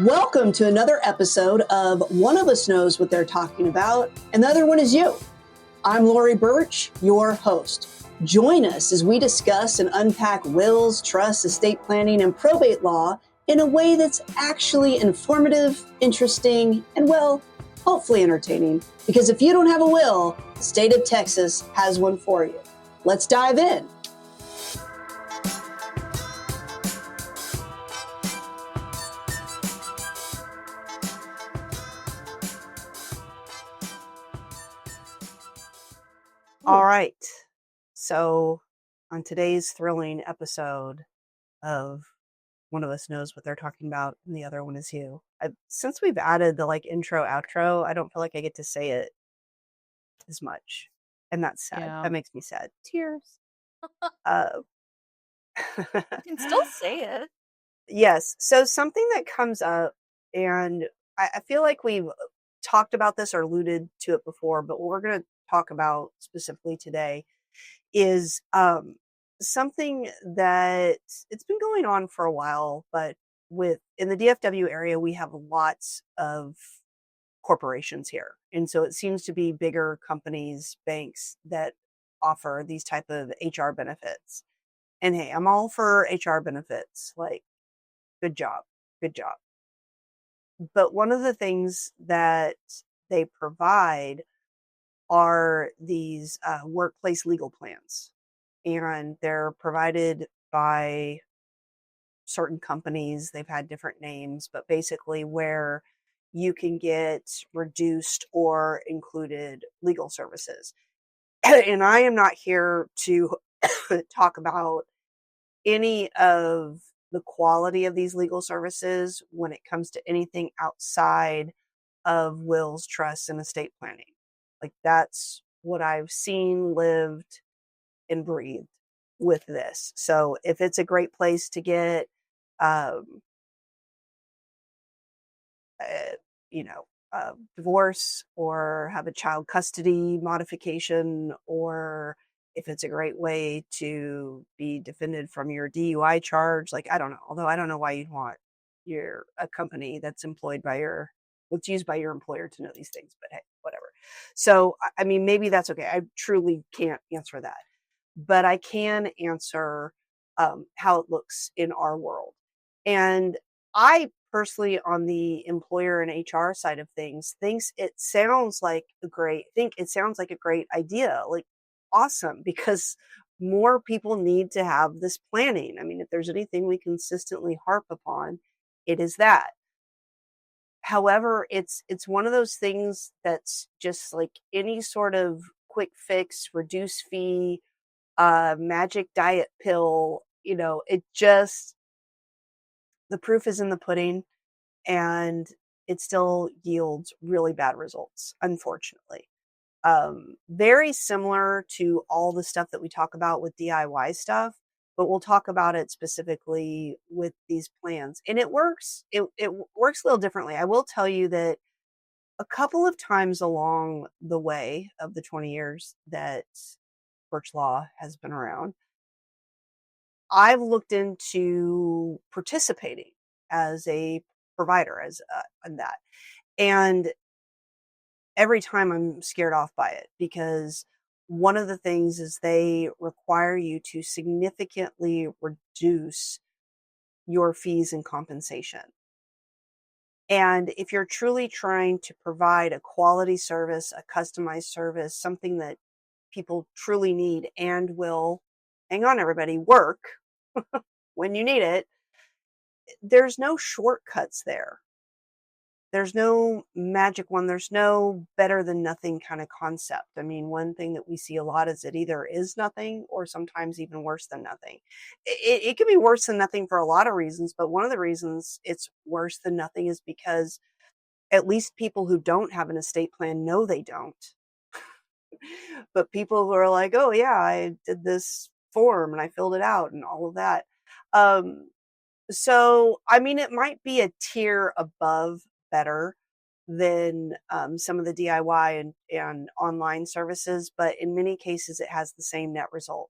Welcome to another episode of One of Us Knows What They're Talking About, and the other one is you. I'm Lori Burch, your host. Join us as we discuss and unpack wills, trusts, estate planning, and probate law in a way that's actually informative, interesting, and, well, hopefully entertaining. Because if you don't have a will, the state of Texas has one for you. Let's dive in. All right. So on today's thrilling episode of One of Us Knows What They're Talking About, and the other one is you. Since we've added the intro, outro, I don't feel like I get to say it as much. And that's sad. Yeah. That makes me sad. Tears. You can still say it. Yes. So something that comes up, and I feel like we've talked about this or alluded to it before, but what we're going to talk about specifically today is something that it's been going on for a while, but in the DFW area, we have lots of corporations here. And so it seems to be bigger companies, banks that offer these type of HR benefits. And hey, I'm all for HR benefits. Good job. Good job. But one of the things that they provide are these workplace legal plans. And they're provided by certain companies. They've had different names, but basically where you can get reduced or included legal services. And I am not here to talk about any of the quality of these legal services when it comes to anything outside of wills, trusts, and estate planning. That's what I've seen, lived, and breathed with this. So if it's a great place to get, divorce or have a child custody modification, or if it's a great way to be defended from your DUI charge, I don't know. Although I don't know why you'd want a company that's that's used by your employer to know these things, but hey, whatever. So, I mean, maybe that's okay. I truly can't answer that, but I can answer how it looks in our world. And I personally, on the employer and HR side of things, think it sounds like a great idea. Awesome, because more people need to have this planning. I mean, if there's anything we consistently harp upon, it is that. However, it's one of those things that's just like any sort of quick fix, reduce fee, magic diet pill. The proof is in the pudding, and it still yields really bad results, unfortunately. Very similar to all the stuff that we talk about with DIY stuff, but we'll talk about it specifically with these plans. And it works a little differently. I will tell you that a couple of times along the way of the 20 years that Burch Law has been around, I've looked into participating as a provider in that. And every time I'm scared off by it, because one of the things is they require you to significantly reduce your fees and compensation. And if you're truly trying to provide a quality service, a customized service, something that people truly need and will, hang on everybody, work when you need it, there's no shortcuts there. There's no magic one. There's no better than nothing kind of concept. I mean, one thing that we see a lot is it either is nothing or sometimes even worse than nothing. It can be worse than nothing for a lot of reasons, but one of the reasons it's worse than nothing is because at least people who don't have an estate plan know they don't. But people who are like, oh yeah, I did this form and I filled it out and all of that. So, I mean, it might be a tier above better than some of the DIY and online services, but in many cases it has the same net result.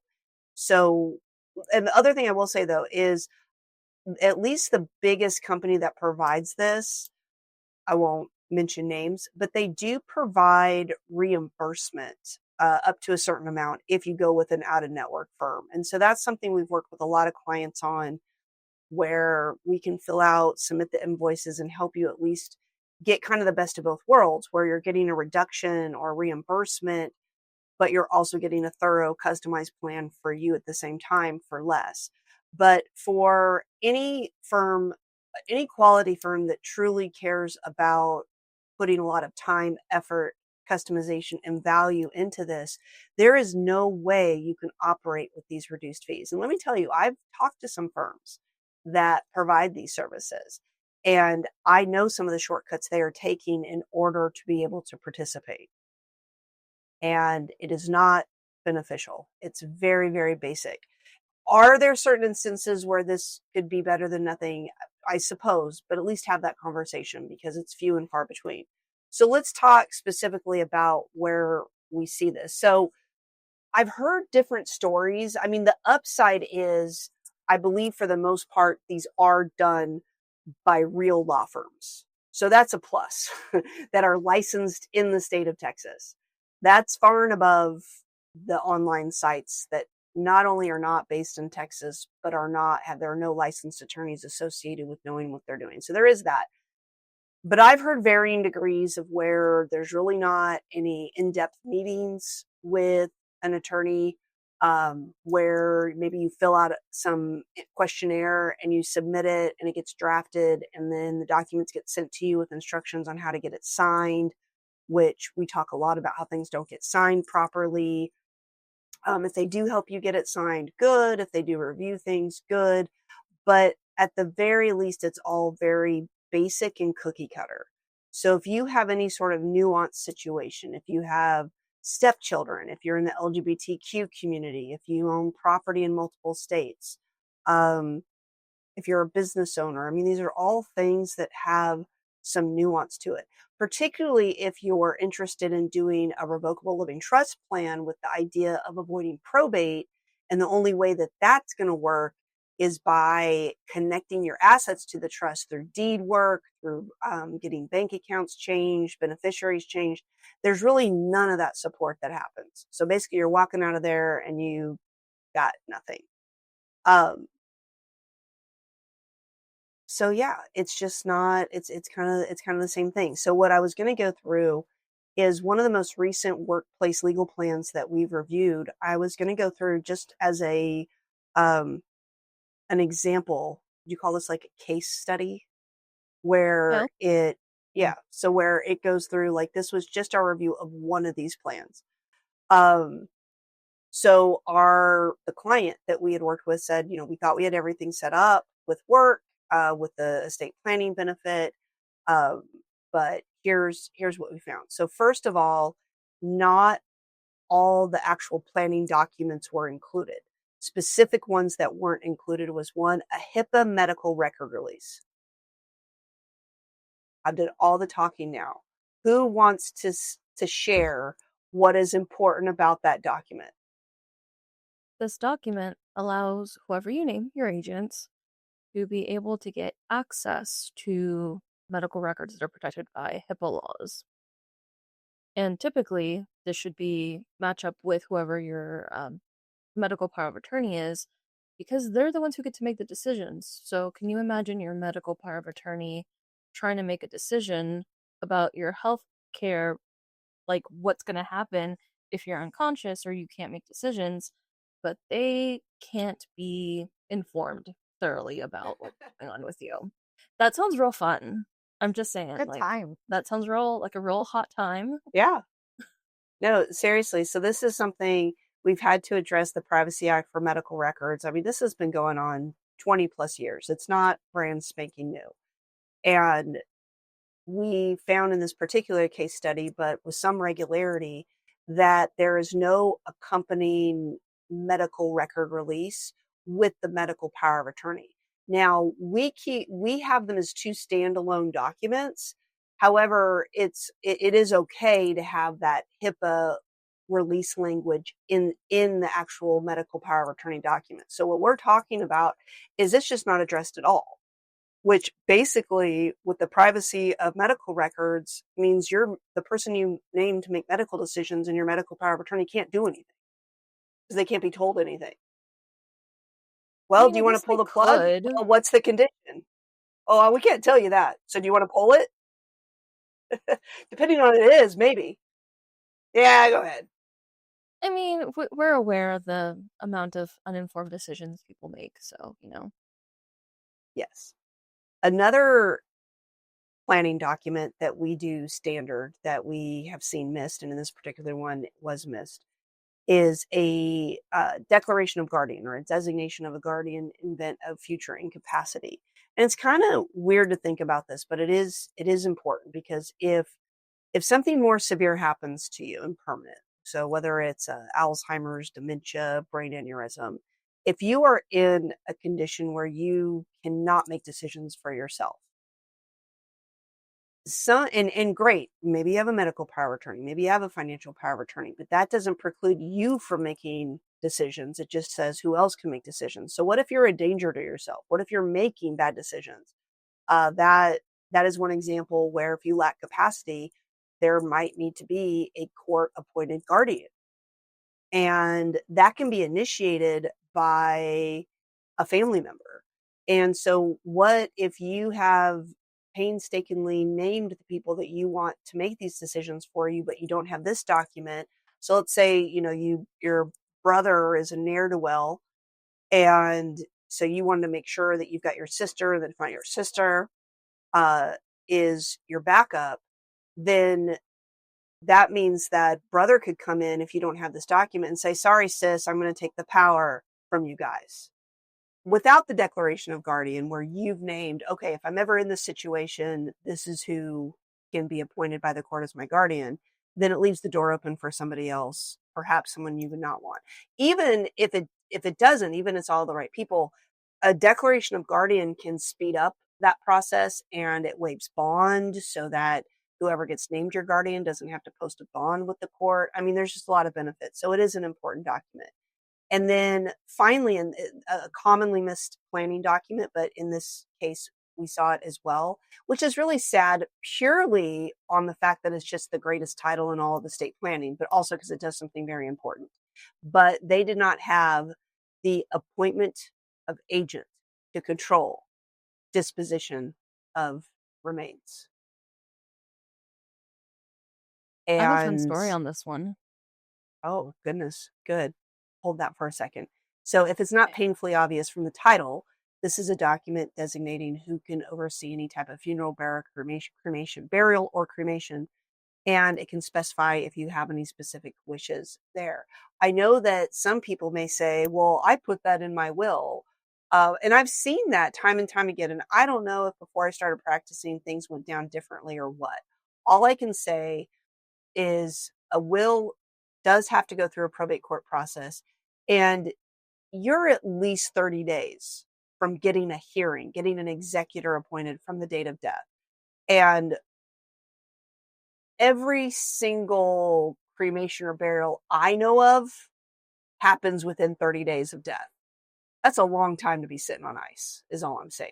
So, and the other thing I will say though is at least the biggest company that provides this, I won't mention names, but they do provide reimbursement up to a certain amount if you go with an out of network firm. And so that's something we've worked with a lot of clients on, where we can fill out, submit the invoices, and help you at least get kind of the best of both worlds, where you're getting a reduction or reimbursement, but you're also getting a thorough customized plan for you at the same time for less. But for any firm, any quality firm that truly cares about putting a lot of time, effort, customization, and value into this, there is no way you can operate with these reduced fees. And let me tell you, I've talked to some firms that provide these services, and I know some of the shortcuts they are taking in order to be able to participate. And it is not beneficial. It's very, very basic. Are there certain instances where this could be better than nothing? I suppose, but at least have that conversation, because it's few and far between. So let's talk specifically about where we see this. So I've heard different stories. I mean, the upside is, I believe for the most part, these are done by real law firms. So that's a plus that are licensed in the state of Texas. That's far and above the online sites that not only are not based in Texas, but are not, there are no licensed attorneys associated with knowing what they're doing. So there is that. But I've heard varying degrees of where there's really not any in-depth meetings with an attorney, where maybe you fill out some questionnaire and you submit it and it gets drafted, and then the documents get sent to you with instructions on how to get it signed, which we talk a lot about how things don't get signed properly. If they do help you get it signed, good. If they do review things, good. But at the very least, it's all very basic and cookie cutter. So if you have any sort of nuanced situation, if you have stepchildren, if you're in the LGBTQ community, if you own property in multiple states, if you're a business owner, I mean, these are all things that have some nuance to it, particularly if you're interested in doing a revocable living trust plan with the idea of avoiding probate. And the only way that that's going to work is by connecting your assets to the trust through deed work, through getting bank accounts changed, beneficiaries changed. There's really none of that support that happens. So basically, you're walking out of there and you got nothing. So yeah, it's just not, it's kind of the same thing. So what I was going to go through is one of the most recent workplace legal plans that we've reviewed. I was going to go through just as a um an example. You call this like a case study, where Well, it, yeah, so where it goes through, like, this was just our review of one of these plans. Um so the client that we had worked with said, we thought we had everything set up with work, with the estate planning benefit, um, but here's what we found. So first of all, not all the actual planning documents were included. Specific ones that weren't included was one, a HIPAA medical record release. I did all the talking now. Who wants to share what is important about that document? this document allows whoever you name, your agents, to be able to get access to medical records that are protected by HIPAA laws. And typically, this should be match up with whoever your medical power of attorney is, because they're the ones who get to make the decisions. So, can you imagine your medical power of attorney trying to make a decision about your health care, like what's going to happen if you're unconscious or you can't make decisions, but they can't be informed thoroughly about what's going on with you? That sounds real fun. I'm just saying, Good like, time. that sounds real like a real hot time. Yeah. No, seriously. So this is something we've had to address, the Privacy Act for medical records. I mean, this has been going on 20 plus years. It's not brand spanking new. And we found in this particular case study, but with some regularity, that there is no accompanying medical record release with the medical power of attorney. Now, we have them as two standalone documents. However, it is okay to have that HIPAA release language in the actual medical power of attorney document. So what we're talking about is it's just not addressed at all, which basically with the privacy of medical records means you're the person you name to make medical decisions and your medical power of attorney can't do anything because they can't be told anything. I Well, mean, do I you want to guess pull they the plug? could. Well, what's the condition? Oh, we can't tell you that. So do you want to pull it? Depending on it is, maybe. Yeah, go ahead. I mean, we're aware of the amount of uninformed decisions people make, so, you know. Yes. Another planning document that we do standard that we have seen missed, and in this particular one was missed, is a declaration of guardian or a designation of a guardian in event of future incapacity. And it's kind of weird to think about this, but it is important because if something more severe happens to you and permanent, so whether it's Alzheimer's, dementia, brain aneurysm, if you are in a condition where you cannot make decisions for yourself, some and great, maybe you have a medical power of attorney, maybe you have a financial power of attorney, but that doesn't preclude you from making decisions. It just says who else can make decisions. So what if you're a danger to yourself? What if you're making bad decisions? That is one example where if you lack capacity, there might need to be a court appointed guardian, and that can be initiated by a family member. And so what if you have painstakingly named the people that you want to make these decisions for you, but you don't have this document? So let's say, your brother is a ne'er-do-well, and so you wanted to make sure that you've got your sister, and that if not your sister uh, is your backup, then that means that brother could come in if you don't have this document and say, sorry, sis, I'm going to take the power from you guys. Without the declaration of guardian, where you've named, okay, if I'm ever in this situation, this is who can be appointed by the court as my guardian, then it leaves the door open for somebody else, perhaps someone you would not want. Even if it doesn't, even if it's all the right people, a declaration of guardian can speed up that process, and it waives bond so that whoever gets named your guardian doesn't have to post a bond with the court. I mean, there's just a lot of benefits. So it is an important document. And then finally, in a commonly missed planning document, but in this case, we saw it as well, which is really sad purely on the fact that it's just the greatest title in all of the state planning, but also because it does something very important. But they did not have the appointment of agent to control disposition of remains. I have a fun And story on this one. oh, goodness, good. Hold that for a second. So, if it's not Okay. painfully obvious from the title, this is a document designating who can oversee any type of funeral, burial, or cremation, and it can specify if you have any specific wishes there. I know that some people may say, well, I put that in my will. And I've seen that time and time again. And I don't know if before I started practicing things went down differently or what. All I can say is a will does have to go through a probate court process. And you're at least 30 days from getting a hearing, getting an executor appointed from the date of death. And every single cremation or burial I know of happens within 30 days of death. That's a long time to be sitting on ice, is all I'm saying.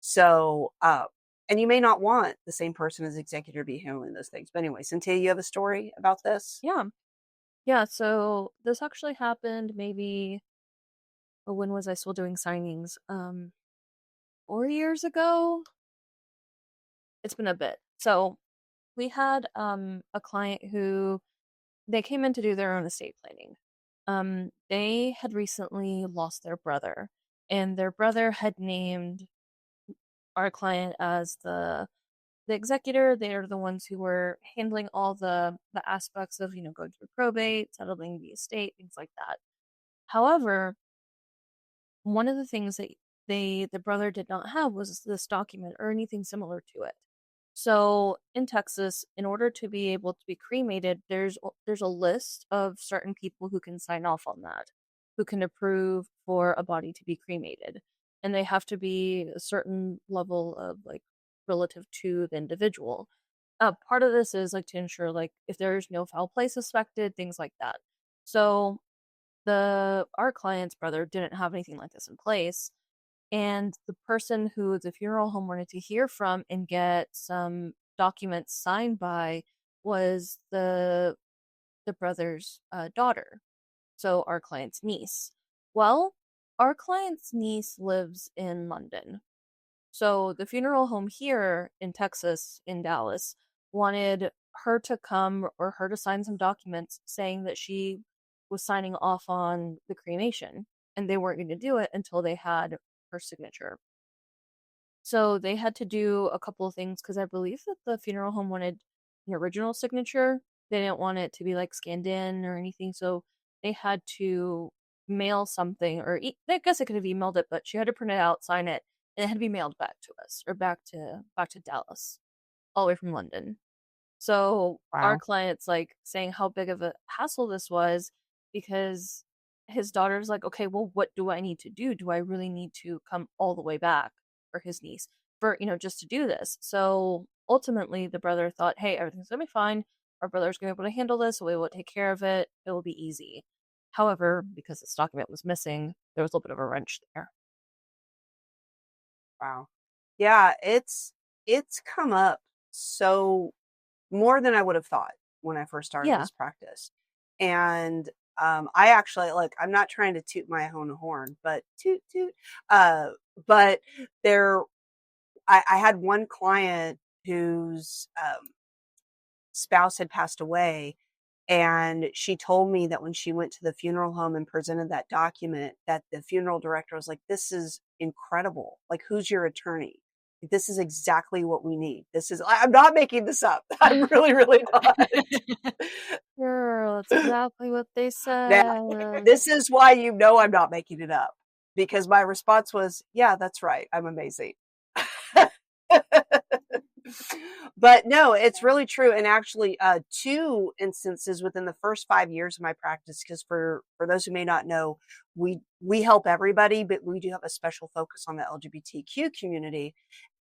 So, and you may not want the same person as executor to be handling those things. But anyway, Cynthia, you have a story about this? Yeah. Yeah, so this actually happened maybe, when was I still doing signings? 4 years ago? It's been a bit. So we had a client who they came in to do their own estate planning. They had recently lost their brother, and their brother had named our client as the executor. They're the ones who were handling all the aspects of, going through probate, settling the estate, things like that. However, one of the things that the brother did not have was this document or anything similar to it. So in Texas, in order to be able to be cremated, there's a list of certain people who can sign off on that, who can approve for a body to be cremated, and they have to be a certain level of, like, relative to the individual. Part of this is like to ensure like if there's no foul play suspected, things like that. So the our client's brother didn't have anything like this in place, and the person who the funeral home wanted to hear from and get some documents signed by was the brother's daughter, so our client's niece. Well, our client's niece lives in London, so the funeral home here in Texas, in Dallas, wanted her to come or her to sign some documents saying that she was signing off on the cremation, and they weren't going to do it until they had her signature. So they had to do a couple of things because I believe that the funeral home wanted the original signature. They didn't want it to be like scanned in or anything, so they had to mail something, or I guess I could have emailed it, but she had to print it out, sign it, and it had to be mailed back to us or back to Dallas, all the way from London. So our Wow. client's like saying how big of a hassle this was because his daughter's like, okay, well, what do I need to do? Do I really need to come all the way back for his niece for, just to do this? So ultimately, the brother thought, hey, everything's gonna be fine. Our brother's gonna be able to handle this. So we will take care of it. It will be easy. However, because this document was missing, there was a little bit of a wrench there. Wow. Yeah, it's come up so more than I would have thought when I first started Yeah. this practice. And I actually like I'm not trying to toot my own horn, but toot toot. Uh, but there, I had one client whose spouse had passed away, and she told me that when she went to the funeral home and presented that document, that the funeral director was like, "This is incredible. Like, who's your attorney? This is exactly what we need. This is, I'm not making this up. I'm really, really not." Girl, that's exactly what they Now, said. this is why you know I'm not making it up, because my response was, "Yeah, that's right. I'm amazing." But no, it's really true. And actually, two instances within the first 5 years of my practice, because for those who may not know, we help everybody, but we do have a special focus on the LGBTQ community.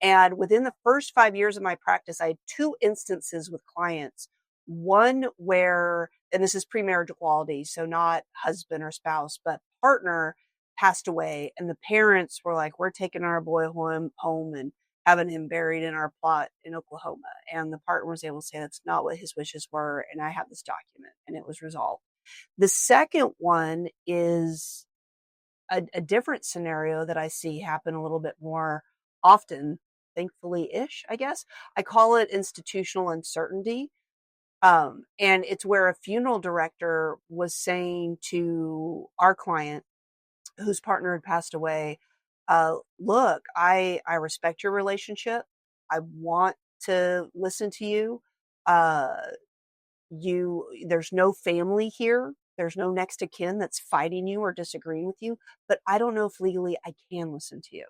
And within the first 5 years of my practice, I had two instances with clients. One where, and this is premarital equality, so not husband or spouse, but partner passed away, and the parents were like, "We're taking our boy home and having him buried in our plot in Oklahoma." And the partner was able to say that's not what his wishes were. And I have this document, and it was resolved. The second one is a different scenario that I see happen a little bit more often, thankfully ish, I guess. I call it institutional uncertainty. And it's where a funeral director was saying to our client, whose partner had passed away, look, I respect your relationship. I want to listen to you. Uh, there's no family here. There's no next of kin that's fighting you or disagreeing with you, but I don't know if legally I can listen to you.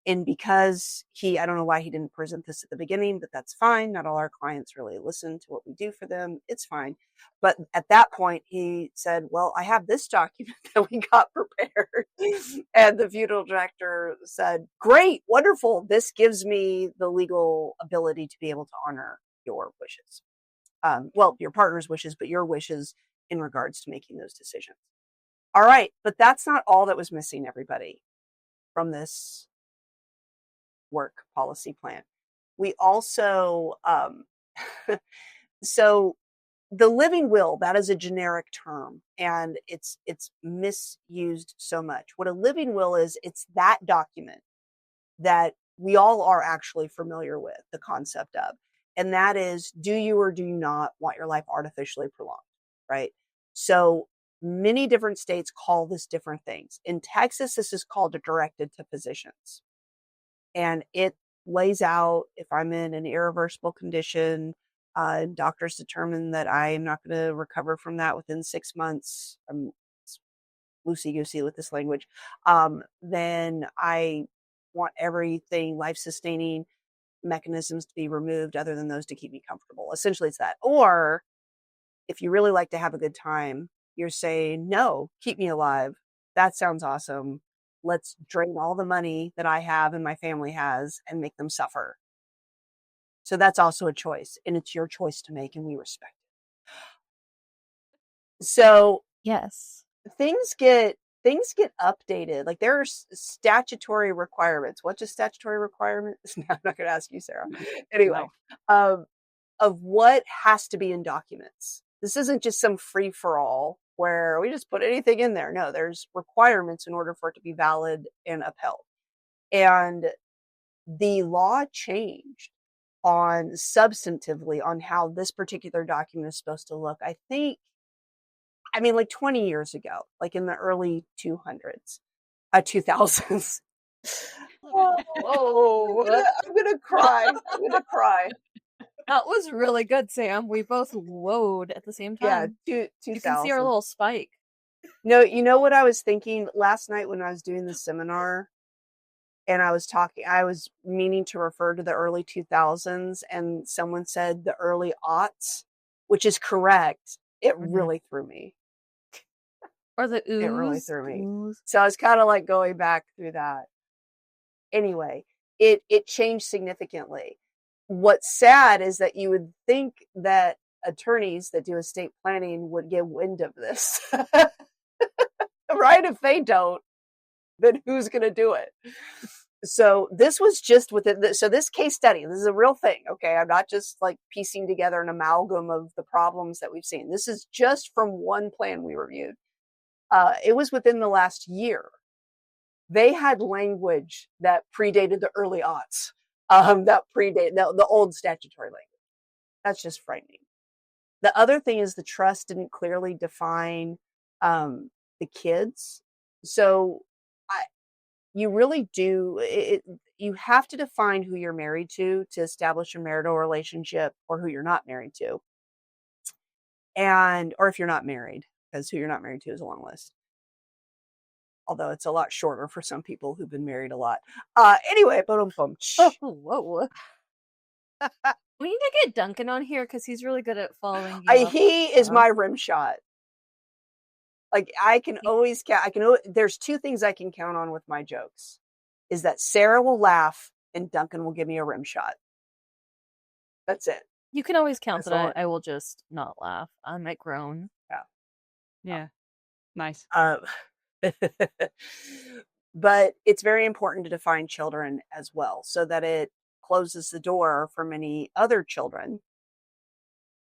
And because I don't know why he didn't present this at the beginning, but that's fine. Not all our clients really listen to what we do for them. It's fine. But at that point, he said, "Well, I have this document that we got prepared." And the funeral director said, "Great, wonderful. This gives me the legal ability to be able to honor your wishes. Well, your partner's wishes, but your wishes in regards to making those decisions." All right. But that's not all that was missing, everybody, from this work policy plan. We also, so the living will, that is a generic term, and it's misused so much. What a living will is, it's that document that we all are actually familiar with the concept of. And that is, do you or do you not want your life artificially prolonged? Right. So many different states call this different things. In Texas, this is called a directed to physicians. And it lays out, if I'm in an irreversible condition, doctors determine that I am not going to recover from that within 6 months. I'm loosey goosey with this language. Then I want everything life sustaining mechanisms to be removed other than those to keep me comfortable. Essentially, it's that. Or if you really like to have a good time, you're saying, "No, keep me alive. That sounds awesome. Let's drain all the money that I have and my family has and make them suffer." So that's also a choice, and it's your choice to make, and we respect it. So Yes. things get updated. Like there are statutory requirements. What's a statutory requirement? I'm not going to ask you, Sarah. Anyway, No. um, of what has to be in documents. This isn't just some free for all where we just put anything in there. No, there's requirements in order for it to be valid and upheld. And the law changed on substantively on how this particular document is supposed to look. I mean, like 20 years ago, like in the early 2000s. Oh, Whoa. I'm gonna cry. I'm gonna cry. That was really good, Sam. We both whoaed at the same Yeah, time. You can see our 2000. little spike. No, you know what I was thinking last night when I was doing the seminar and I was meaning to refer to the early 2000s and someone said the early aughts, which is correct. It really threw me. Or the It really ooze. threw me. Ooze. So I was kind of like going back through that. Anyway, it changed significantly. What's sad is that you would think that attorneys that do estate planning would get wind of this. Right? If they don't, then who's going to do it? So this was just within so this case study, this is a real thing. Okay. I'm not just like piecing together an amalgam of the problems that we've seen. This is just from one plan we reviewed. It was within the last year. They had language that predated the early aughts, that predated the old statutory language. That's just frightening. The other thing is the trust didn't clearly define the kids. So I, you really do you have to define who you're married to establish a marital relationship, or who you're not married to, and or if you're not married, because who you're not married to is a long list, although it's a lot shorter for some people who've been married a lot. Anyway, boom. Oh, whoa. We need to get Duncan on here because he's really good at following you up. He is my rim shot. Like I can always count. There's two things I can count on with my jokes, is that Sarah will laugh and Duncan will give me a rim shot. That's it. You can always count That's that I will just not laugh. I might groan. Yeah. Nice. But it's very important to define children as well, so that it closes the door for many other children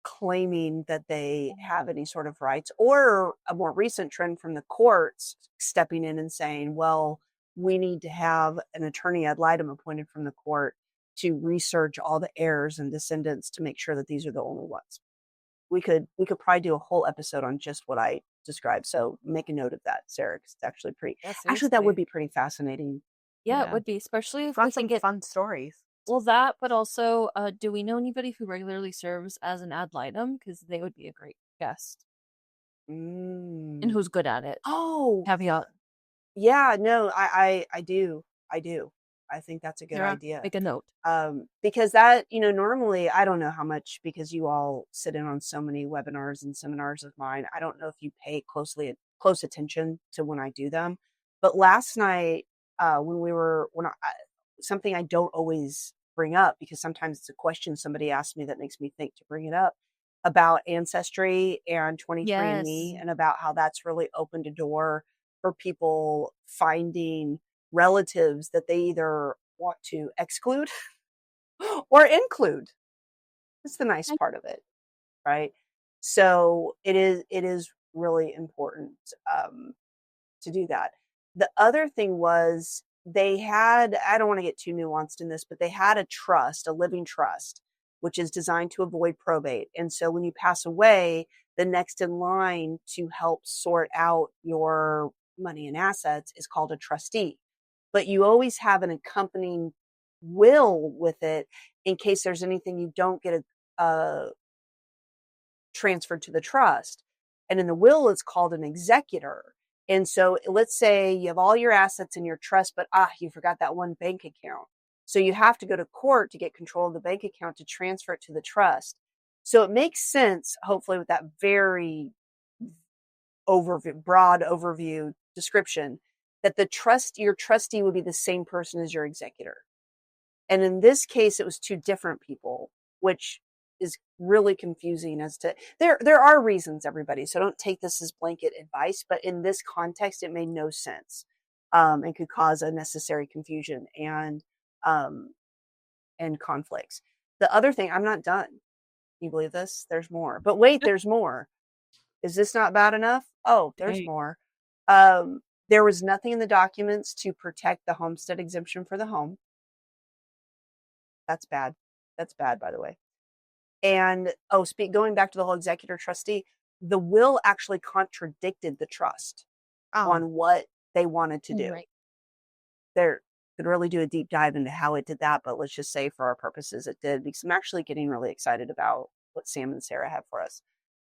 claiming that they have any sort of rights, or a more recent trend from the courts stepping in and saying, well, we need to have an attorney ad litem appointed from the court to research all the heirs and descendants to make sure that these are the only ones. We could probably do a whole episode on just what I described. So make a note of that, Sarah, because it's actually actually that would be pretty fascinating. Yeah, it would be, especially if we Got can some get fun stories. well that, but also, do we know anybody who regularly serves as an ad litem? Because they would be a great guest and who's good at it. Oh, Caveat. yeah, no, I do. I think that's a good Sarah, idea. make a note. Because that, normally I don't know how much, because you all sit in on so many webinars and seminars of mine. I don't know if you pay close attention to when I do them. But last night, something I don't always bring up, because sometimes it's a question somebody asks me that makes me think to bring it up, about Ancestry and 23andMe, Yes. and about how that's really opened a door for people finding relatives that they either want to exclude or include. It's the nice part of it, right? So it is really important to do that. The other thing was, they had, I don't want to get too nuanced in this, but they had a trust, a living trust, which is designed to avoid probate. And so when you pass away, the next in line to help sort out your money and assets is called a trustee. But you always have an accompanying will with it in case there's anything you don't get transferred to the trust. And in the will, it's called an executor. And so let's say you have all your assets in your trust, but you forgot that one bank account. So you have to go to court to get control of the bank account to transfer it to the trust. So it makes sense, hopefully, with that very broad overview description, that your trustee would be the same person as your executor. And in this case, it was two different people, which is really confusing as to there are reasons, everybody. So don't take this as blanket advice, but in this context, it made no sense, and could cause unnecessary confusion um, and conflicts. The other thing, I'm not done. Can you believe this? There's more. But wait, there's more. Is this not bad enough? Oh, there's Hey, more. Um, there was nothing in the documents to protect the homestead exemption for the home. That's bad. That's bad, by the way. And going back to the whole executor trustee, the will actually contradicted the trust Oh, on what they wanted to do. right. There could really do a deep dive into how it did that, but let's just say for our purposes it did, because I'm actually getting really excited about what Sam and Sarah have for us.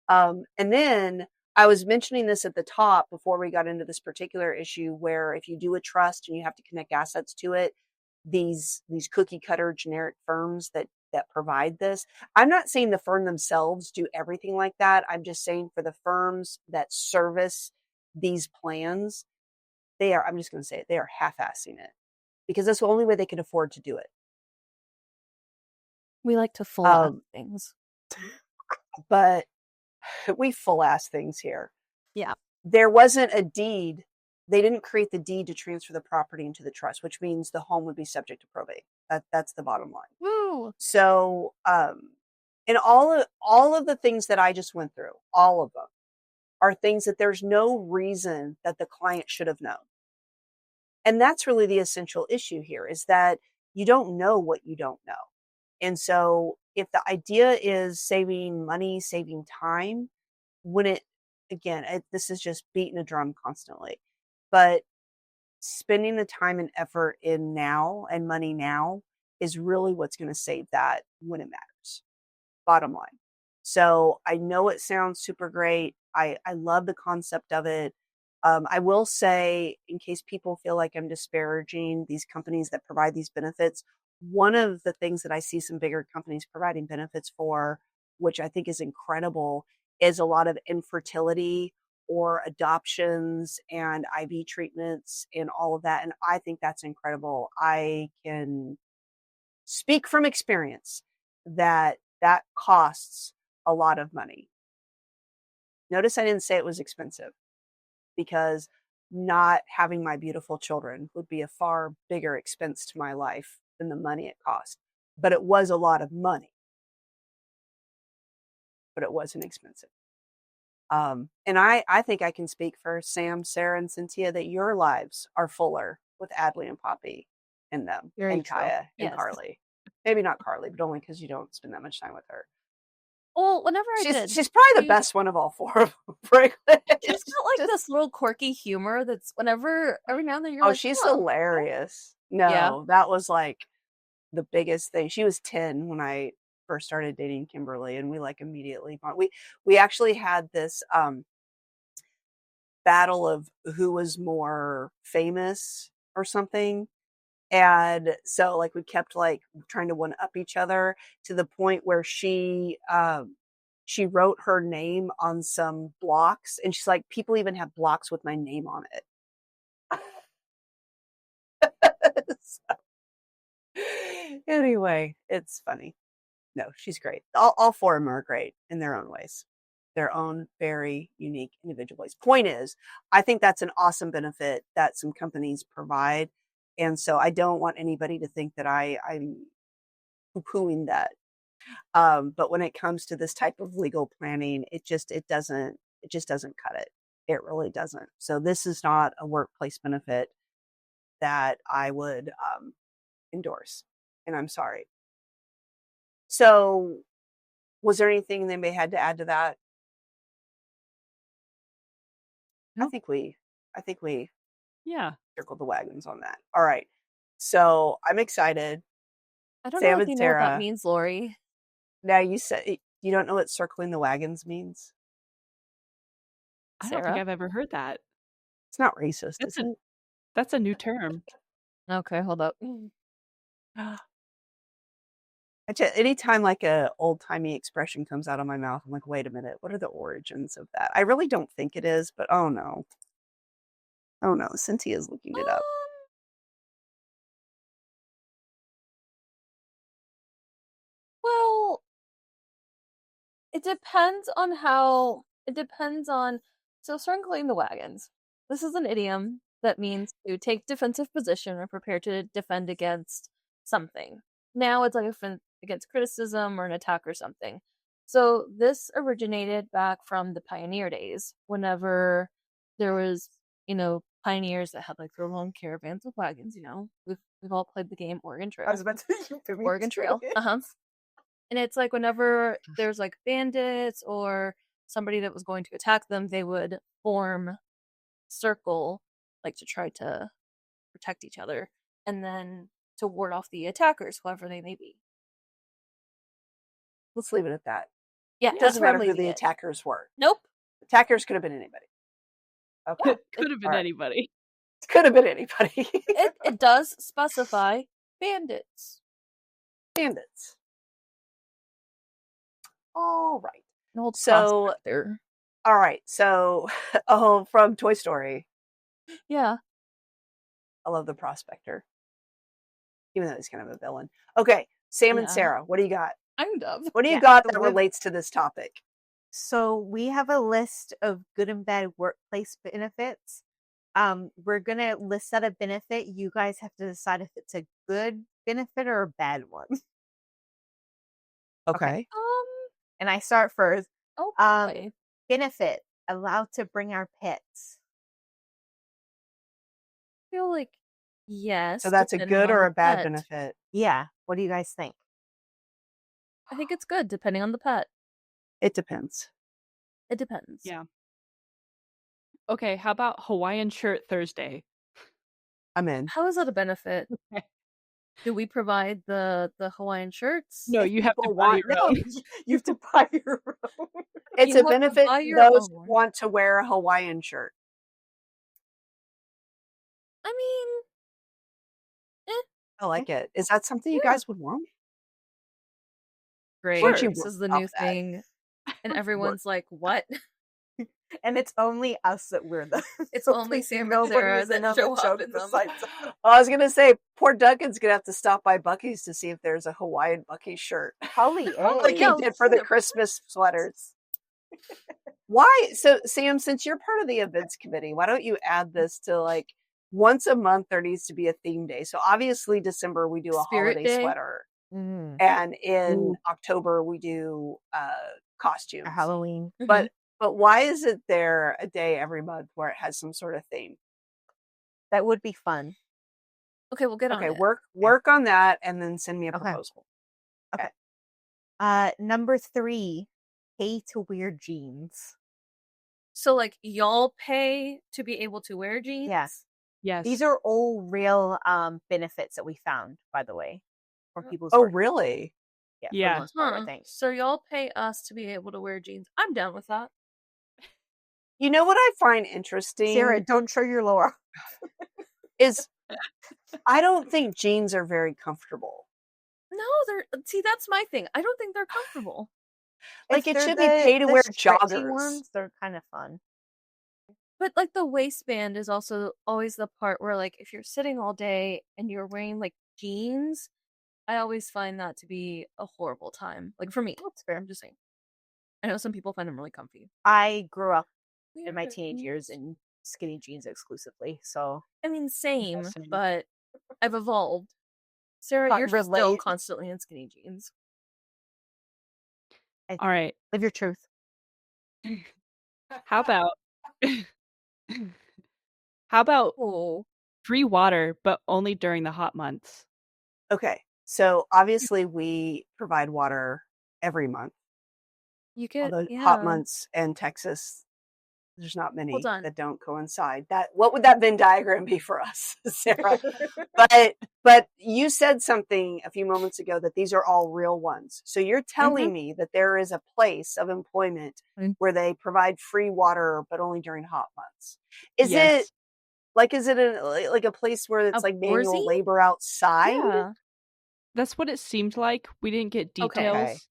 And then I was mentioning this at the top before we got into this particular issue, where if you do a trust and you have to connect assets to it, these cookie cutter generic firms that provide this. I'm not saying the firm themselves do everything like that. I'm just saying for the firms that service these plans, I'm just going to say it, they are half-assing it because that's the only way they can afford to do it. We like to full ass things. But we full-ass things here. Yeah. There wasn't a deed. They didn't create the deed to transfer the property into the trust, which means the home would be subject to probate. That's the bottom line. Woo! So, and all of the things that I just went through, all of them are things that there's no reason that the client should have known. And that's really the essential issue here, is that you don't know what you don't know. And so if the idea is saving money, saving time, this is just beating a drum constantly, but spending the time and effort in now and money now is really what's going to save that when it matters. Bottom line. So I know it sounds super great. I love the concept of it. I will say, in case people feel like I'm disparaging these companies that provide these benefits, one of the things that I see some bigger companies providing benefits for, which I think is incredible, is a lot of infertility or adoptions and IV treatments and all of that. And I think that's incredible. I can speak from experience that costs a lot of money. Notice I didn't say it was expensive, because not having my beautiful children would be a far bigger expense to my life than the money it cost. But it was a lot of money, but it wasn't expensive. And I think I can speak for Sam, Sarah, and Cynthia that your lives are fuller with Adley and Poppy in them, Very and true. Kaya and Yes. Carly. Maybe not Carly, but only because you don't spend that much time with her. Well, whenever I did, She's probably the best one of all four of them, frankly. she's got like this little quirky humor that's every now and then you're Oh, like, she's huh. hilarious. Yeah. No, that was like the biggest thing. She was 10 when I first started dating Kimberly, and we like immediately we actually had this battle of who was more famous or something. And so like we kept like trying to one up each other, to the point where she wrote her name on some blocks, and she's like, people even have blocks with my name on it. So, anyway, it's funny. No, she's great. All four of them are great in their own ways, their own very unique individual ways. Point is, I think that's an awesome benefit that some companies provide. And so I don't want anybody to think that I'm poo-pooing that. But when it comes to this type of legal planning, it just doesn't cut it. It really doesn't. So this is not a workplace benefit that I would endorse. And I'm sorry. So was there anything they may had to add to that? No. I think we Yeah. circled the wagons on that. All right. So I'm excited. I don't Sam know if and you know what that Sarah. means, Lori. Now you said you don't know what circling the wagons means? I don't think Sarah? I've ever heard that. It's not racist, That's is it? that's a new term. Okay, hold up. Anytime like a old timey expression comes out of my mouth, I'm like, wait a minute, what are the origins of that? I really don't think it is, but oh no, Cynthia's looking it up. It depends on how. It depends on. So, circling the wagons. This is an idiom that means to take defensive position or prepare to defend against something. Now it's like against criticism or an attack or something. So this originated back from the pioneer days, whenever there was, pioneers that had like their long caravans with wagons. We've all played the game Oregon Trail. I was about to say Oregon Trail. And it's like whenever there's like bandits or somebody that was going to attack them, they would form circle, like to try to protect each other, and then to ward off the attackers, whoever they may be. Let's leave it at that. Yeah, It doesn't matter who the attackers were. Nope. Attackers could have been anybody. Okay. Could have been anybody. Could have been anybody. It does specify bandits. Bandits. All right. An old So, prospector. all right. So, from Toy Story. Yeah. I love the prospector. Even though he's kind of a villain. Okay. Sam and Sarah, what do you got? I'm dumb. What do you got that relates to this topic? So we have a list of good and bad workplace benefits. We're going to list out a benefit. You guys have to decide if it's a good benefit or a bad one. Okay. And I start first. Oh, boy. Benefit, allowed to bring our pets. I feel like yes. So that's a good or a bad benefit? Yeah. What do you guys think? I think it's good, depending on the pet. It depends. It depends. Yeah. Okay, how about Hawaiian shirt Thursday? I'm in. How is that a benefit? Do we provide the Hawaiian shirts? No, you have to buy your own. You have to buy your own. It's a benefit to those who want to wear a Hawaiian shirt. I mean, I like it. Is that something you guys would want? Great. Sure. This is the new thing. And everyone's like, what? And it's only us that wear them. It's only Sam and Sarah that show up in them. I was going to say, poor Duncan's going to have to stop by Buc-ee's to see if there's a Hawaiian Buc-ee's shirt. Probably like he did for the Christmas sweaters. Why? So, Sam, since you're part of the events committee, why don't you add this to like once a month there needs to be a theme day. So obviously December we do a Spirit holiday Day. sweater. And in October we do costumes. Halloween. But why is it there a day every month where it has some sort of theme? That would be fun. Okay, we'll get on it. Work on that and then send me a proposal. Okay. Number 3, pay to wear jeans. So like y'all pay to be able to wear jeans? Yes. Yes. These are all real benefits that we found, by the way, for people's Oh, work. really? Yeah. For the most part, I think. So y'all pay us to be able to wear jeans. I'm down with that. You know what I find interesting? Sarah, don't show your lower. Is I don't think jeans are very comfortable. No, that's my thing. I don't think they're comfortable. Like it should be pay to wear joggers. Ones, they're kind of fun. But like the waistband is also always the part where like if you're sitting all day and you're wearing like jeans, I always find that to be a horrible time. Like for me, that's fair. I'm just saying. I know some people find them really comfy. I grew up in my teenage years in skinny jeans exclusively, so I mean, same. But I've evolved. Sarah, you're still constantly in skinny jeans. All right. Live your truth. How about free water, but only during the hot months? Okay. So obviously we provide water every month. You get hot months in Texas, there's not many that don't coincide. What would that Venn diagram be for us, Sarah? but you said something a few moments ago that these are all real ones. So you're telling me that there is a place of employment where they provide free water, but only during hot months. Is it a place where it's like manual labor outside? Yeah. That's what it seemed like. We didn't get details.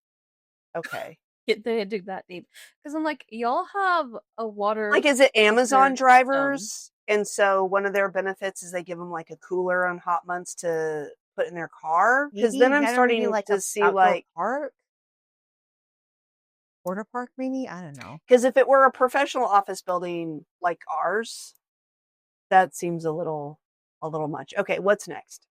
Okay. They didn't dig that deep. Because I'm like, y'all have a water... Like, is it Amazon drivers? And so one of their benefits is they give them like a cooler on hot months to put in their car? Because then I'm starting to see like... Park? Water park, maybe? I don't know. Because if it were a professional office building like ours, that seems a little much. Okay, what's next?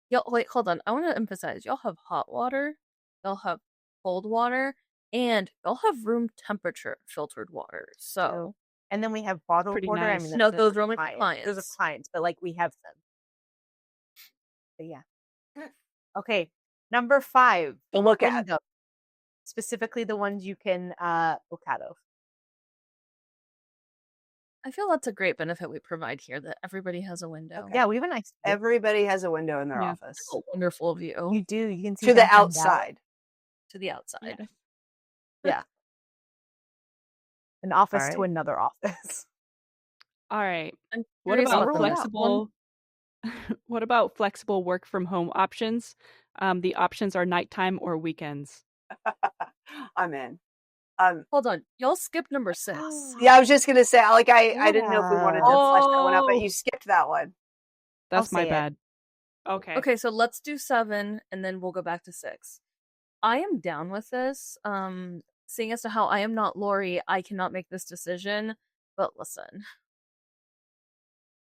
Y'all, wait, hold on. I want to emphasize, y'all have hot water, y'all have cold water, and y'all have room temperature filtered water. So, And then we have bottled Pretty water. I nice. mean, no, those those are only for Those are clients. clients, but like we have them. But yeah. Okay, number 5. To look at. Windows. Specifically the ones you can look out of. I feel that's a great benefit we provide here, that everybody has a window. Okay. Yeah, we have a nice view. Everybody has a window in their Yeah. office. Oh, wonderful view You do. You can see To the downtown Dallas. outside. to the outside. Yes. Yeah. An office All to right. another office. All right. I'm What curious about about the next one. flexible? What about flexible work from home options? The options are nighttime or weekends. I'm in. Hold on, y'all skipped number 6. Yeah, I was just gonna say, like, I didn't know if we wanted to flesh that one out, but Oh. you skipped that one. That's my say it. bad. Okay. Okay, so let's do 7, and then we'll go back to 6. I am down with this. Seeing as to how I am not Lori, I cannot make this decision. But listen,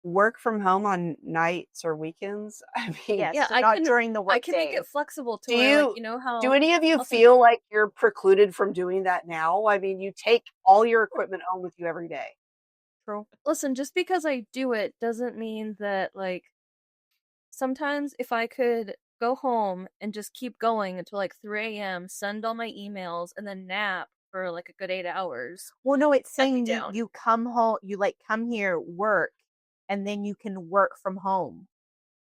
Work from home on nights or weekends. I mean, Yes, yeah, so I not can. during the I can make workday. it flexible to Do where, like, you- you know how. do any of you Also- feel like you're precluded from doing that now? I mean, you take all your equipment home with you every day. True. Listen, just because I do it doesn't mean that, like, sometimes if I could go home and just keep going until like 3 a.m., send all my emails, and then nap for like a good 8 hours. Well, no, it's I'd be saying down. you come home, you like come here, work, and then you can work from home.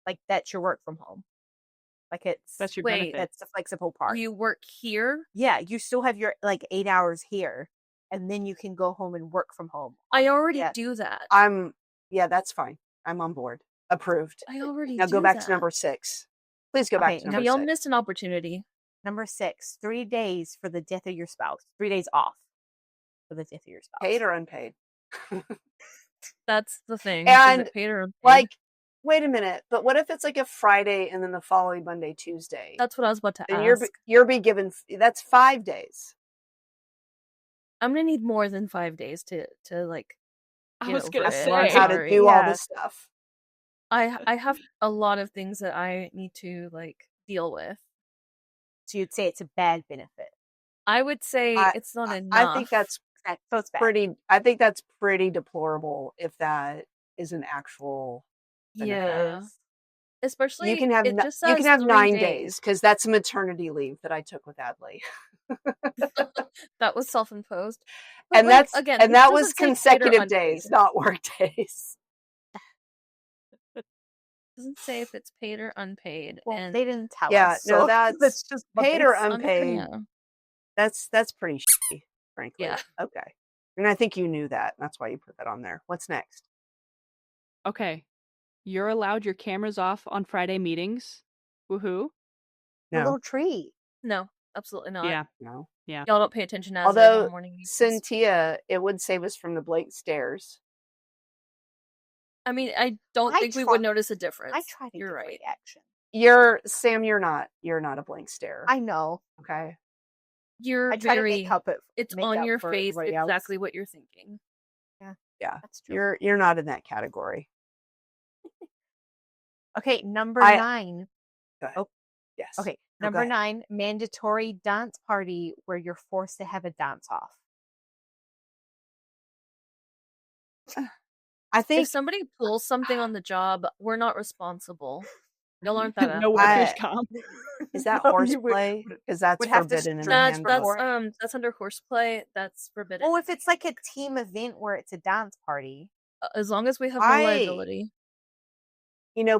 Like that's your work from home. Like That's your Wait. benefit. that's the flexible part. You work here? Yeah, you still have your like 8 hours here, and then you can go home and work from home. I already Yeah. do that. Yeah, that's fine. I'm on board. Approved. I already Now do go back that. to number 6. Please go back Okay, to But number y'all 6. missed an opportunity. Number 6, 3 days for the death of your spouse. 3 days off for the death of your spouse. Paid or unpaid? That's the thing. And, Is it paid or unpaid? Like, wait a minute. But what if it's like a Friday and then the following Monday, Tuesday? That's what I was about to Then ask. you're be given. That's 5 days. I'm gonna need more than 5 days to like. I get was over gonna it. say. Learn how to Sorry. do all Yeah. this stuff. I have a lot of things that I need to like deal with. So you'd say it's a bad benefit. I would say I- it's not enough. I think that's So it's bad. I think that's pretty deplorable if that is an actual benefit. yeah. Especially You can have it just you says can have 3 9 days because that's maternity leave that I took with Adley. That was self-imposed. But, And like, that's again, and this that was doesn't say paid or consecutive unpaid. days, not work days. Doesn't say if it's paid or unpaid. Well, and they didn't tell Yeah, us. no, So that's just what paid they or said. unpaid. yeah. That's pretty shitty, frankly. Yeah. Okay. And I think you knew that. That's why you put that on there. What's next? Okay. You're allowed your cameras off on Friday meetings. Woohoo. A No. little tree. No, absolutely not. Yeah. No. Y'all don't pay attention as I Although have morning meetings. Cynthia, it would save us from the blank stares. I mean, I don't I think we try- would notice a difference. I try to You're give right. reaction. Sam, you're not a blank stare. I know. Okay. You're I try to very. make up it. It's make on up your for face everybody else. exactly what you're thinking. Yeah. That's true. You're not in that category. Okay, number I- 9. Go ahead. Oh. Yes. Okay, go number ahead. 9, mandatory dance party where you're forced to have a dance off. I think If somebody pulls something on the job, we're not responsible. Y'all aren't that No asshole. workers' comp. is that No, you would- horseplay? Because that's would have to forbidden in strip the That's handbook. that's under horseplay. That's forbidden. Well, if it's like a team event where it's a dance party. As long as we have no liability.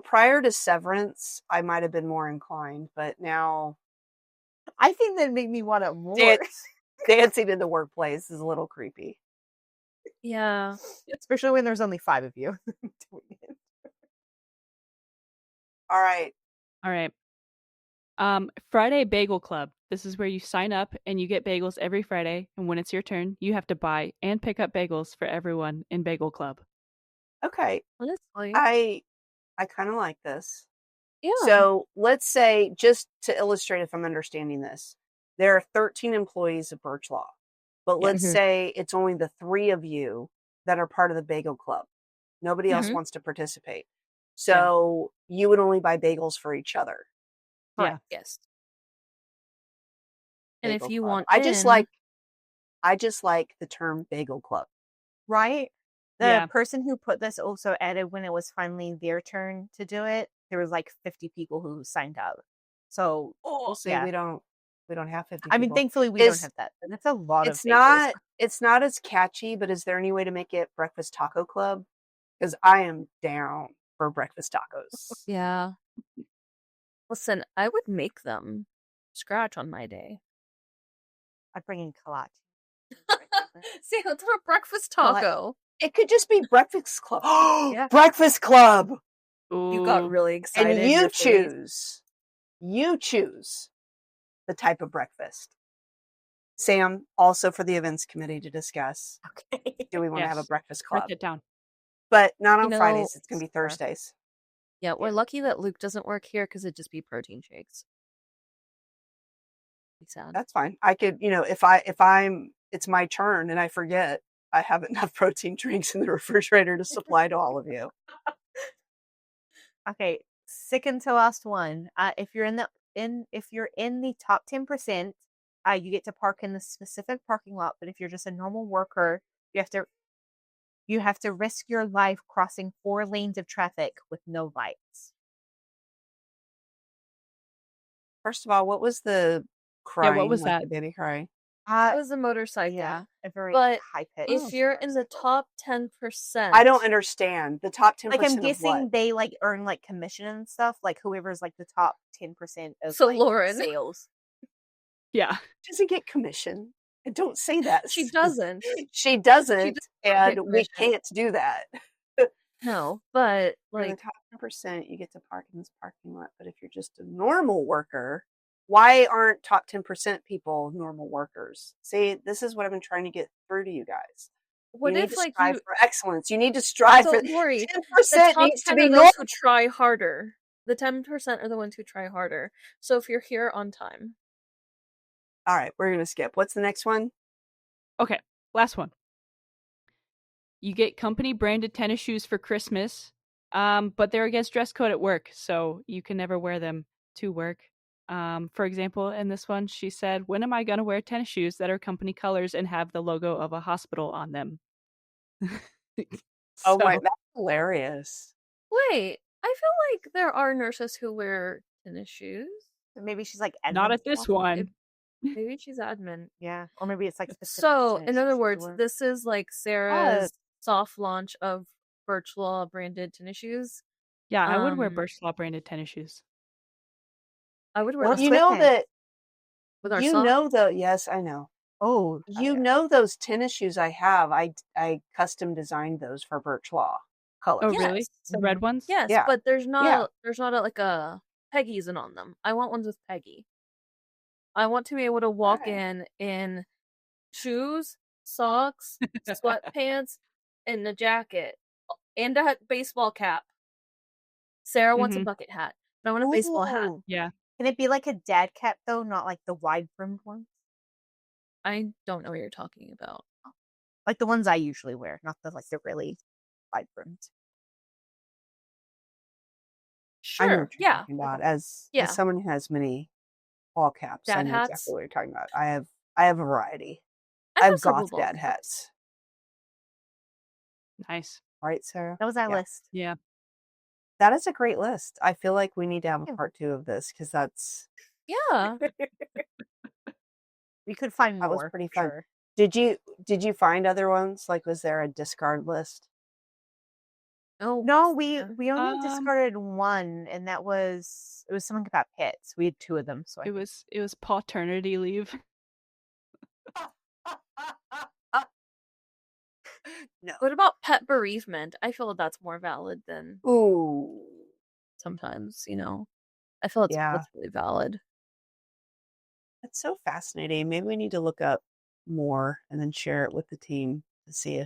Prior to Severance, I might have been more inclined, but now I think that made me want it more. dancing in the workplace is a little creepy. Yeah. Especially when there's only 5 of you doing it. All right. All right. Friday Bagel Club. This is where you sign up and you get bagels every Friday. And when it's your turn, you have to buy and pick up bagels for everyone in Bagel Club. Okay. Honestly. I kind of like this. yeah. So let's say, just to illustrate if I'm understanding this, there are 13 employees of Burch Law. But Yeah. let's say it's only the 3 of you that are part of the bagel club. Nobody else Mhm. wants to participate. So you would only buy bagels for each other. Yeah. Yes. And if Bagel you club. want I just like the term bagel club. Right? The Yeah. person who put this also added when it was finally their turn to do it, there was like 50 people who signed up. So We'll see. yeah. We don't have 50 I mean, people. thankfully we don't have that. But that's a lot of bagels. It's not as catchy, but is there any way to make it breakfast taco club? Because I am down for breakfast tacos. Yeah. Listen, I would make them scratch on my day. I'd bring in kolache. See, let's have a breakfast Well, taco. It could just be breakfast club. Yeah. Breakfast club. You got Ooh. really excited. And your face- you choose the type of breakfast. Sam, also for the events committee to discuss. Okay. Do we want to have a Yes. breakfast Write club? that down. But not You on know- Fridays. It's going to be Sure. Thursdays. Yeah, we're Yeah. lucky that Luke doesn't work here because it'd just be protein shakes. Be sad. That's fine. I could, if it's my turn and I forget, I have enough protein drinks in the refrigerator to supply to all of you. Okay, second to last one. If you're in the top 10%, you get to park in the specific parking lot. But if you're just a normal worker, you have to risk your life crossing 4 lanes of traffic with no lights. First of all, what was the crying? what was like that? the baby crying? It was a motorcycle. Yeah, a very But high pitch. if you're in the top 10%, I don't understand. The top 10% Like I'm of guessing what? they like earn like commission and stuff. Like whoever's like the top 10% of So like, Lauren. sales. Yeah. Doesn't get commission. And don't say that. She doesn't. She doesn't. She does not get And we commission. can't do that. No, but For the like top 10%, you get to park in this parking lot. But if you're just a normal worker, why aren't top 10% people normal workers? See, this is what I've been trying to get through to you guys. what You need if to like strive you for excellence. You need to strive so for Lori, 10% the top needs 10 to be are normal. those who try harder. The 10% are the ones who try harder. So if you're here on time. All right, we're going to skip. What's the next one? Okay. Last one. You get company branded tennis shoes for Christmas, but they're against dress code at work, so you can never wear them to work. For example, in this one, she said, "When am I going to wear tennis shoes that are company colors and have the logo of a hospital on them?" Oh my, So- that's hilarious. Wait, I feel like there are nurses who wear tennis shoes. Maybe she's like Not admin at this stuff. one. Maybe she's admin. Yeah, or maybe it's like specific So, tennis in shoes other to words, wear. this is like Sarah's soft launch of Burch Law branded tennis shoes. Yeah, I would wear Um, Burch Law branded tennis shoes. I would wear Or the You sweatpants. know that, with our you socks. know though, yes, I know. Oh, You know those tennis shoes I have, I custom designed those for Burch Law colors. Oh, really? Yes. The red ones? Yes, Yeah. but there's not Yeah. like a Peggy isn't on them. I want ones with Peggy. I want to be able to walk Okay. in shoes, socks, sweatpants, and a jacket, and a baseball cap. Sarah wants a Mhm. bucket hat, but I want a baseball hat. Ooh. Yeah. Can it be like a dad cap though, not like the wide brimmed ones? I don't know what you're talking about. Like the ones I usually wear, not the really wide brimmed. I know Sure. what you're Yeah. talking about. As Yeah. someone who has many ball caps, I Dad know hats. exactly what you're talking about. I have a variety. I I have have several goth ball dad caps. hats. Nice. Right, Sarah? That was our Yeah. list. Yeah. That is a great list. I feel like we need to have a Yeah. part 2 of this because that's Yeah. We could find that more. was pretty for fun. Sure. Did you find other ones? Like, was there a discard list? Oh No, we yeah. only Um, discarded one, and it was something about pets. We had 2 of them, so It was paternity leave. No. What about pet bereavement? I feel that's more valid than Ooh. sometimes, I feel Yeah. that's really valid. That's so fascinating. Maybe we need to look up more and then share it with the team to see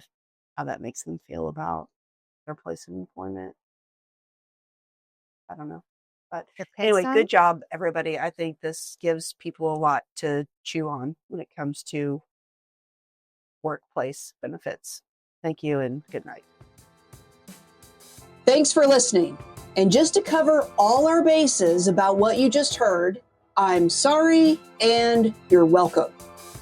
how that makes them feel about their place of employment. I don't know. But Your pet anyway, son? good job, everybody. I think this gives people a lot to chew on when it comes to workplace benefits. Thank you and good night. Thanks for listening. And just to cover all our bases about what you just heard, I'm sorry and you're welcome.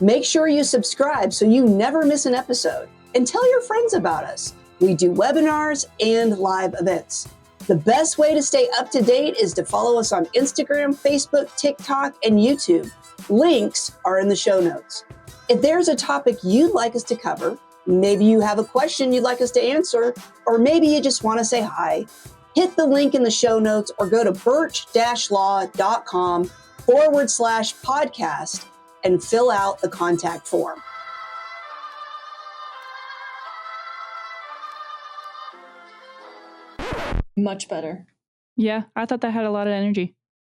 Make sure you subscribe so you never miss an episode. And tell your friends about us. We do webinars and live events. The best way to stay up to date is to follow us on Instagram, Facebook, TikTok, and YouTube. Links are in the show notes. If there's a topic you'd like us to cover, maybe you have a question you'd like us to answer, or maybe you just want to say hi, hit the link in the show notes or go to burch-law.com/podcast and fill out the contact form. Much better. Yeah, I thought that had a lot of energy.